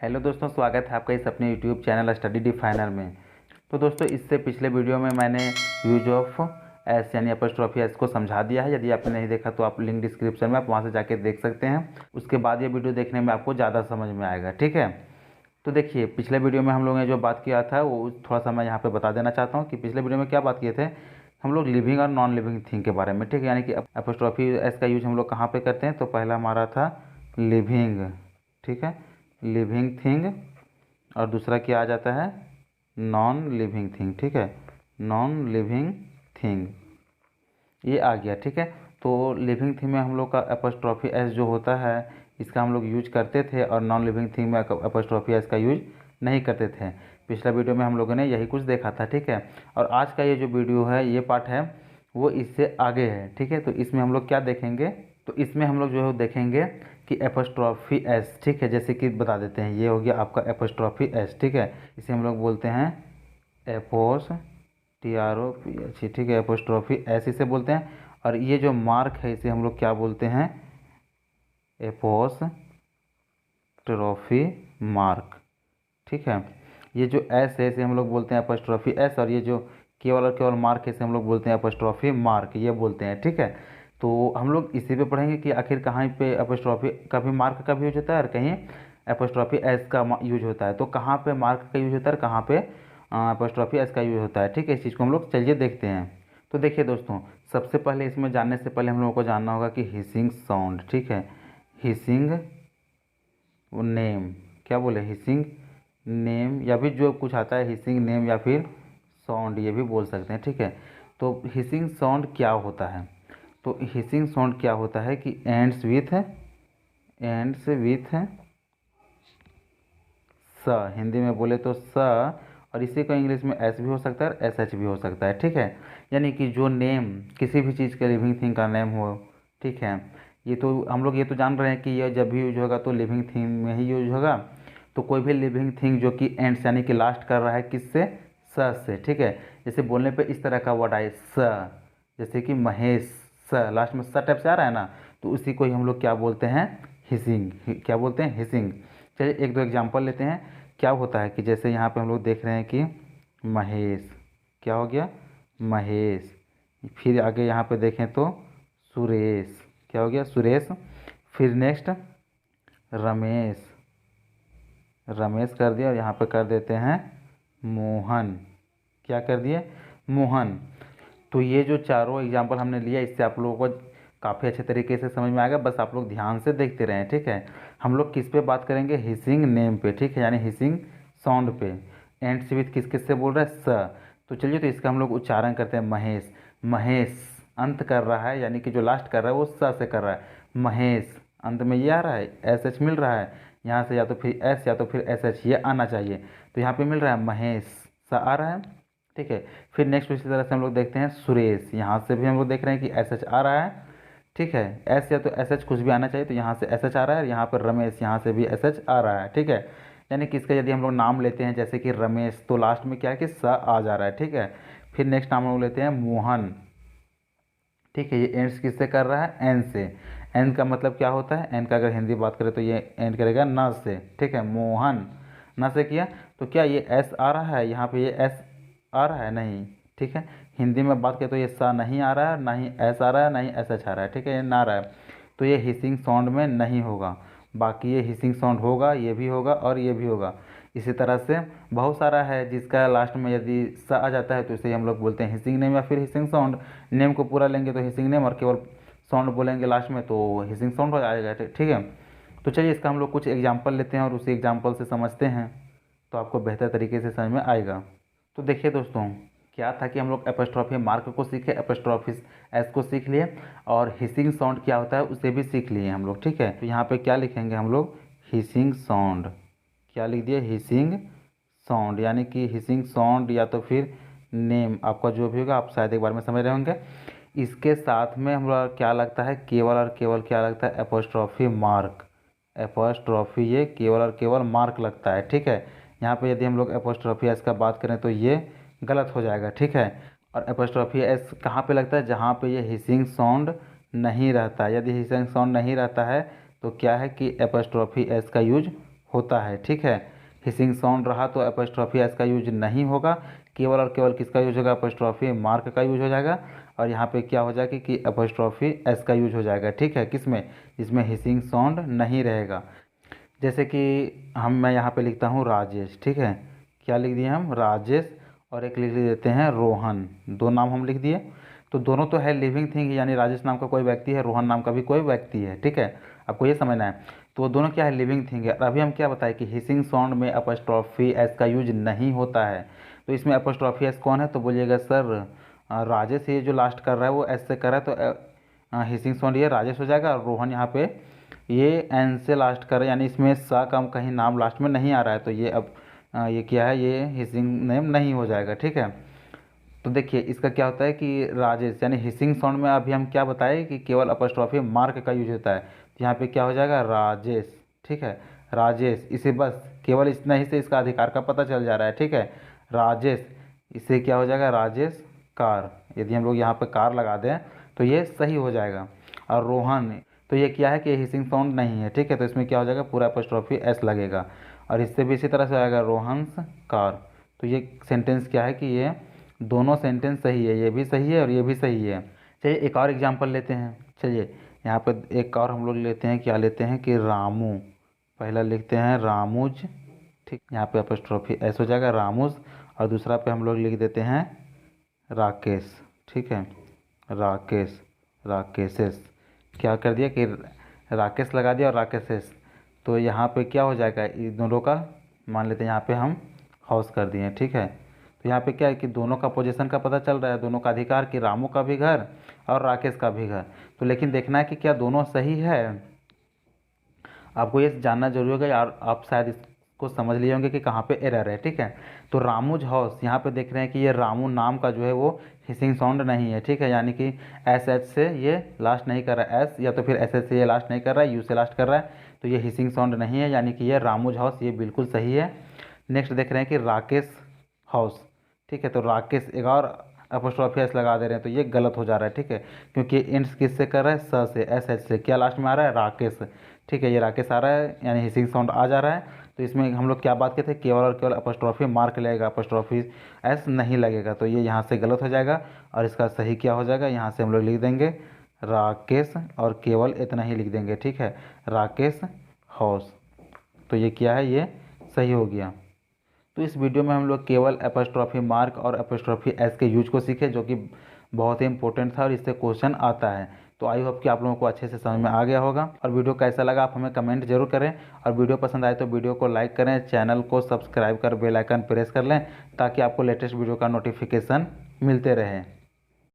Hello दोस्तों, स्वागत है आपका इस अपने यूट्यूब चैनल स्टडी डिफाइनर में। तो दोस्तों, इससे पिछले वीडियो में मैंने यूज ऑफ एस यानी अपॉस्ट्रोफी एस को समझा दिया है। यदि आपने नहीं देखा तो आप लिंक डिस्क्रिप्शन में आप वहां से जाके देख सकते हैं। उसके बाद ये वीडियो देखने में आपको ज़्यादा समझ में आएगा। ठीक है, तो देखिए, पिछले वीडियो में हम लोगों ने जो बात किया था वो थोड़ा सा मैं यहाँ पर बता देना चाहता हूँ कि पिछले वीडियो में क्या बात किए थे हम लोग। लिविंग और नॉन लिविंग थिंग के बारे में। ठीक है, यानी कि अपॉस्ट्रोफी एस का यूज हम लोग कहाँ पर करते हैं। तो पहला हमारा था लिविंग, ठीक है, लिविंग थिंग, और दूसरा क्या आ जाता है, नॉन लिविंग थिंग। ठीक है, नॉन लिविंग थिंग ये आ गया। ठीक है, तो लिविंग थिंग में हम लोग का अपॉस्ट्रोफी एस जो होता है इसका हम लोग यूज करते थे, और नॉन लिविंग थिंग में अपॉस्ट्रोफी एस का यूज नहीं करते थे। पिछला वीडियो में हम लोगों ने यही कुछ देखा था। ठीक है, और आज का ये जो वीडियो है, ये पार्ट है, वो इससे आगे है। ठीक है, तो इसमें हम लोग क्या देखेंगे, तो इसमें हम लोग जो है देखेंगे कि एपोस्ट्रॉफी एस। ठीक है, जैसे कि बता देते हैं, ये हो गया आपका एपोस्ट्रॉफी एस। ठीक है, इसे हम लोग बोलते हैं एपोस TROPH। ठीक है, एपोस्ट्रॉफी एस इसे बोलते हैं। और ये जो मार्क है इसे हम लोग क्या बोलते हैं, एपोस्ट्रॉफी मार्क। ठीक है, ये जो एस है इसे हम लोग बोलते हैं एपोस्ट्रॉफी एस, और ये जो केवल और केवल मार्क है इसे हम लोग बोलते हैं एपोस्ट्रॉफी मार्क, ये बोलते हैं। ठीक है, तो हम लोग इसी पे पढ़ेंगे कि आखिर कहाँ पे एपोस्ट्रॉफी का भी मार्क का भी यूज होता है और कहीं एपोस्ट्रॉफी एस का यूज होता है। तो कहाँ पे मार्क का यूज होता है और कहाँ पे एपोस्ट्रॉफी एस का यूज होता है। ठीक है, इस चीज़ को हम लोग चलिए देखते हैं। तो देखिए दोस्तों, सबसे पहले इसमें जानने से पहले हम लोगों को जानना होगा कि हिसिंग साउंड। ठीक है, हिसिंग नेम, क्या बोले, हिसिंग नेम, या भी जो कुछ आता है हिसिंग नेम या फिर साउंड, ये भी बोल सकते हैं। ठीक है, तो हिसिंग साउंड क्या होता है, तो हिसिंग साउंड क्या होता है कि एंड्स विथ स, हिंदी में बोले तो स, और इसी को इंग्लिश में एस भी हो सकता है और एस एच भी हो सकता है। ठीक है, यानी कि जो नेम किसी भी चीज़ के लिविंग थिंग का नेम हो। ठीक है, ये तो हम लोग ये तो जान रहे हैं कि ये जब भी यूज होगा तो लिविंग थिंग में ही यूज होगा। तो कोई भी लिविंग थिंग जो कि एंड्स यानी कि लास्ट कर रहा है किससे, स से। ठीक है, जैसे बोलने पे इस तरह का वर्ड आए स, जैसे कि महेश, स लास्ट में स टाइप से आ रहा है ना, तो उसी को ही हम लोग क्या बोलते हैं, हिसिंग। क्या बोलते हैं, हिसिंग। चलिए एक दो एग्जांपल लेते हैं। क्या होता है कि जैसे यहाँ पे हम लोग देख रहे हैं कि महेश, क्या हो गया, महेश। फिर आगे यहाँ पे देखें तो सुरेश, क्या हो गया, सुरेश। फिर नेक्स्ट रमेश, रमेश कर दिया, और यहाँ पे कर देते हैं मोहन, क्या कर दिए, मोहन। तो ये जो चारों एग्जाम्पल हमने लिया, इससे आप लोगों को काफ़ी अच्छे तरीके से समझ में आएगा। बस आप लोग ध्यान से देखते रहें। ठीक है, हम लोग किस पे बात करेंगे, हिसिंग नेम पे। ठीक है, यानी हिसिंग साउंड पे। एंड से विथ किस किस से बोल रहा है, स। तो चलिए, तो इसका हम लोग उच्चारण करते हैं, महेश। महेश अंत कर रहा है, यानी कि जो लास्ट कर रहा है वो स से कर रहा है, महेश। अंत में ये आ रहा है, एस एच मिल रहा है यहाँ से, या तो फिर एस या तो फिर एस एच ये आना चाहिए। तो यहाँ पे मिल रहा है महेश, स आ रहा है। ठीक है, फिर नेक्स्ट इसी तरह से हम लोग देखते हैं सुरेश। यहाँ से भी हम लोग देख रहे हैं कि एस एच आ रहा है। ठीक है, एस या तो एस एच कुछ भी आना चाहिए, तो यहाँ से एस एच आ रहा है, और यहाँ पर रमेश, यहाँ से भी एस एच आ रहा है। ठीक है, यानी कि इसका यदि हम लोग नाम लेते हैं जैसे कि रमेश, तो लास्ट में क्या है कि स आ जा रहा है। ठीक है, फिर नेक्स्ट नाम हम लोग लेते हैं मोहन। ठीक है, ये एंड्स किससे कर रहा है, एन से। एन का मतलब क्या होता है, एन का अगर हिंदी बात करें तो ये एंड करेगा न से। ठीक है, मोहन न से किया, तो क्या ये एस आ रहा है, यहाँ पे ये एस आ रहा है, नहीं। ठीक है, हिंदी में बात करें तो ये सा नहीं आ रहा है, ना ही एस आ रहा है, ना ही एस एच आ रहा है। ठीक है, ये ना आ रहा है, तो ये हिसिंग साउंड में नहीं होगा। बाकी ये हिसिंग साउंड होगा, ये भी होगा और ये भी होगा। इसी तरह से बहुत सारा है जिसका लास्ट में यदि स आ जाता है तो इसे हम लोग बोलते हैं हिसिंग नेम या फिर हिसिंग साउंड। नेम को पूरा लेंगे तो हिसिंग नेम, और केवल साउंड बोलेंगे लास्ट में तो हिसिंग साउंड हो जाएगा। ठीक है, तो चलिए इसका हम लोग कुछ एग्जाम्पल लेते हैं और उसी एग्जाम्पल से समझते हैं, तो आपको बेहतर तरीके से समझ में आएगा। तो देखिए दोस्तों, क्या था कि हम लोग एपोस्ट्रॉफी मार्क को सीखे, एपोस्ट्रॉफी एस को सीख लिए, और हिसिंग साउंड क्या होता है उसे भी सीख लिए हम लोग। ठीक है, तो यहाँ पे क्या लिखेंगे हम लोग, हिसिंग साउंड। क्या लिख दिए, हिसिंग साउंड, यानी कि हिसिंग साउंड या तो फिर नेम, आपका जो भी होगा, आप शायद एक बार में समझ रहे होंगे। इसके साथ में हमारा क्या लगता है, केवल और केवल क्या लगता है, एपोस्ट्रॉफी मार्क। एपोस्ट्रॉफी ये केवल और केवल मार्क लगता है। ठीक है, यहाँ पे यदि हम लोग एपोस्ट्रॉफी एस का बात करें तो ये गलत हो जाएगा। ठीक है, और एपोस्ट्रॉफी एस कहाँ पे लगता है, जहाँ पे ये हिसिंग साउंड नहीं रहता है। यदि हिसिंग साउंड नहीं रहता है तो क्या है कि एपोस्ट्रॉफी एस का यूज होता है, ठीक है। हिसिंग साउंड रहा तो एपोस्ट्रॉफी एस का यूज नहीं होगा, केवल और केवल किसका यूज होगा, एपोस्ट्रॉफी मार्क का यूज हो जाएगा। और यहाँ पे क्या हो जाएगा कि एपोस्ट्रॉफी एस का यूज हो जाएगा, ठीक है। किसमें, जिसमें हिसिंग साउंड नहीं रहेगा। जैसे कि मैं यहाँ पे लिखता हूँ राजेश, ठीक है। क्या लिख दिए हम, राजेश, और एक लिख देते हैं रोहन। दो नाम हम लिख दिए। तो दोनों तो है लिविंग थिंग, यानी राजेश नाम का कोई व्यक्ति है, रोहन नाम का भी कोई व्यक्ति है, ठीक है। आपको ये समझना है। तो वो दोनों क्या है, लिविंग थिंग है। और अभी हम क्या बताएं कि हिसिंग साउंड में एपोस्ट्रॉफी एस का यूज नहीं होता है। तो इसमें एपोस्ट्रॉफी एस कौन है, तो बोलिएगा सर राजेश, ये जो लास्ट कर रहा है वो एस से कर रहा है, तो हिसिंग साउंड ये राजेश हो जाएगा। और रोहन यहाँ पे ये एन से लास्ट कर रहा है, यानी इसमें सा का कहीं नाम लास्ट में नहीं आ रहा है, तो ये अब ये क्या है, ये हिसिंग नेम नहीं हो जाएगा, ठीक है। तो देखिए इसका क्या होता है कि राजेश, यानी हिसिंग साउंड में अभी हम क्या बताएं कि केवल अपॉस्ट्रोफी मार्क का यूज होता है। तो यहाँ पे क्या हो जाएगा, राजेश, ठीक है। राजेश, इसे बस केवल इतना ही से इसका अधिकार का पता चल जा रहा है, ठीक है। राजेश, इसे क्या हो जाएगा, राजेश कार। यदि हम लोग यहाँ पे कार लगा दें तो ये सही हो जाएगा। और रोहन, तो ये क्या है कि हिसिंग साउंड नहीं है, ठीक है। तो इसमें क्या हो जाएगा, पूरा अपॉस्ट्रोफी एस लगेगा। और इससे भी इसी तरह से आएगा रोहन्स कार। तो ये सेंटेंस क्या है कि ये दोनों सेंटेंस सही है, ये भी सही है और ये भी सही है। चलिए एक और एग्जांपल लेते हैं। चलिए यहाँ पर एक और हम लोग लेते हैं, क्या लेते हैं कि रामू। पहला लिखते हैं रामूज, ठीक। यहाँ पे अपॉस्ट्रोफी एस हो जाएगा, रामूज। और दूसरा पे हम लोग लिख देते हैं राकेश, ठीक है। राकेश, राकेशेस। क्या कर दिया कि राकेश लगा दिया और राकेशेस। तो यहाँ पे क्या हो जाएगा, इन दोनों का मान लेते हैं यहाँ पे हम हाउस कर दिए, ठीक है। तो यहाँ पे क्या है कि दोनों का पोजीशन का पता चल रहा है, दोनों का अधिकार, कि रामू का भी घर और राकेश का भी घर। तो लेकिन देखना है कि क्या दोनों सही है। आपको ये जानना जरूरी होगा यार, आप शायद इसको समझ लिए होंगे कि कहाँ पे एरर है, ठीक है। तो रामूज हाउस, यहाँ पे देख रहे हैं कि ये रामू नाम का जो है वो हिसिंग साउंड नहीं है, ठीक है। यानी कि एस एच से ये लास्ट नहीं कर रहा है, एस या तो फिर एस एच से ये लास्ट नहीं कर रहा है, यू से लास्ट कर रहा है, तो ये हिसिंग साउंड नहीं है, यानी कि ये रामूज हाउस, ये बिल्कुल सही है। नेक्स्ट देख रहे हैं कि राकेश हाउस, ठीक है। तो राकेश एक और अपोस्ट्रोफी एस लगा दे रहे हैं, तो ये गलत हो जा रहा है, ठीक है। क्योंकि इंट्स किससे कर रहा है, स से, एस एच से। क्या लास्ट में आ रहा है, राकेश, ठीक है। ये राकेश आ रहा है, यानी हिसिंग साउंड आ जा रहा है। तो इसमें हम लोग क्या बात करते थे, केवल और केवल अपोस्ट्रोफी मार्क लगेगा, अपोस्ट्रोफी एस नहीं लगेगा। तो ये यहाँ से गलत हो जाएगा। और इसका सही क्या हो जाएगा, यहाँ से हम लोग लिख देंगे राकेश और केवल इतना ही लिख देंगे, ठीक है, राकेश हाउस। तो ये क्या है, ये सही हो गया। तो इस वीडियो में हम लोग केवल एपोस्ट्रोफी मार्क और एपोस्ट्रोफी एस के यूज को सीखे, जो कि बहुत ही इंपॉर्टेंट था और इससे क्वेश्चन आता है। तो आई होप कि आप लोगों को अच्छे से समझ में आ गया होगा। और वीडियो कैसा लगा आप हमें कमेंट जरूर करें। और वीडियो पसंद आए तो वीडियो को लाइक करें, चैनल को सब्सक्राइब कर बेल आइकन प्रेस कर लें, ताकि आपको लेटेस्ट वीडियो का नोटिफिकेशन मिलते रहे।